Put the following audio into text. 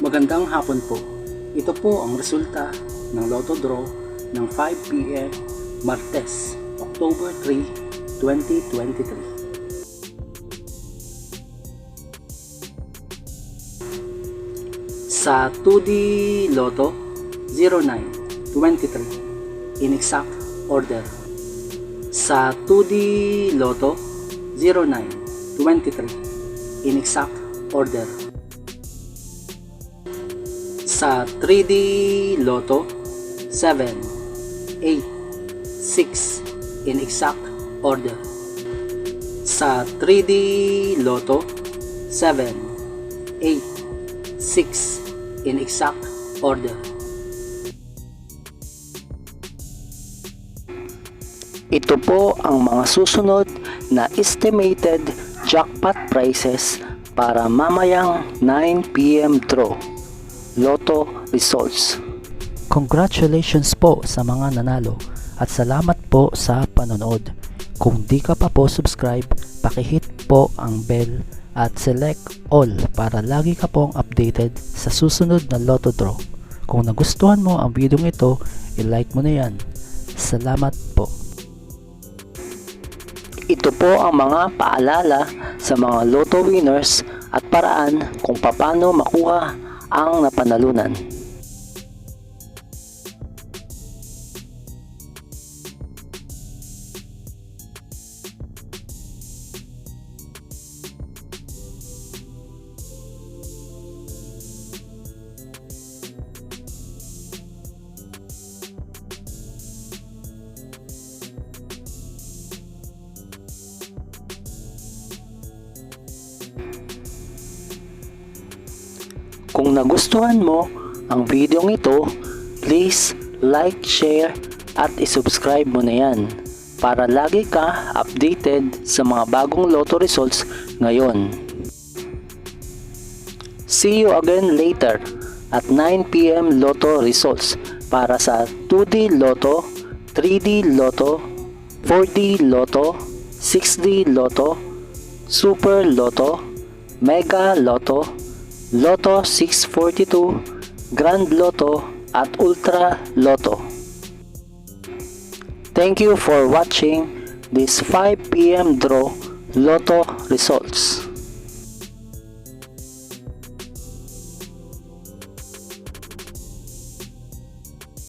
Magandang hapon po. Ito po ang resulta ng Lotto Draw ng 5 p.m. Martes, October 3, 2023. Sa 2D Lotto 0923 in exact order. Sa 2D Lotto 0923 in exact order. Sa 3D Lotto 7, 8, 6 in exact order. Sa 3D Lotto 7, 8, 6 in exact order. Ito po ang mga susunod na estimated jackpot prices para mamayang 9 p.m. draw. Lotto results. Congratulations po sa mga nanalo at salamat po sa panonood. Kung di ka pa po subscribe, pakihit po ang bell at select all para lagi ka pong updated sa susunod na Lotto Draw. Kung nagustuhan mo ang video ito, i-like mo na yan. Salamat po. Ito po ang mga paalala sa mga Lotto winners at paraan kung paano makuha ang napanalunan. Kung nagustuhan mo ang video ito, please like, share at isubscribe mo na yan para lagi ka updated sa mga bagong Lotto results ngayon. See you again later at 9 p.m. Lotto results para sa 2D Lotto, 3D Lotto, 4D Lotto, 6D Lotto, Super Lotto, Mega Lotto, Lotto 642, Grand Lotto at Ultra Lotto. Thank you for watching this 5 p.m. draw Lotto results.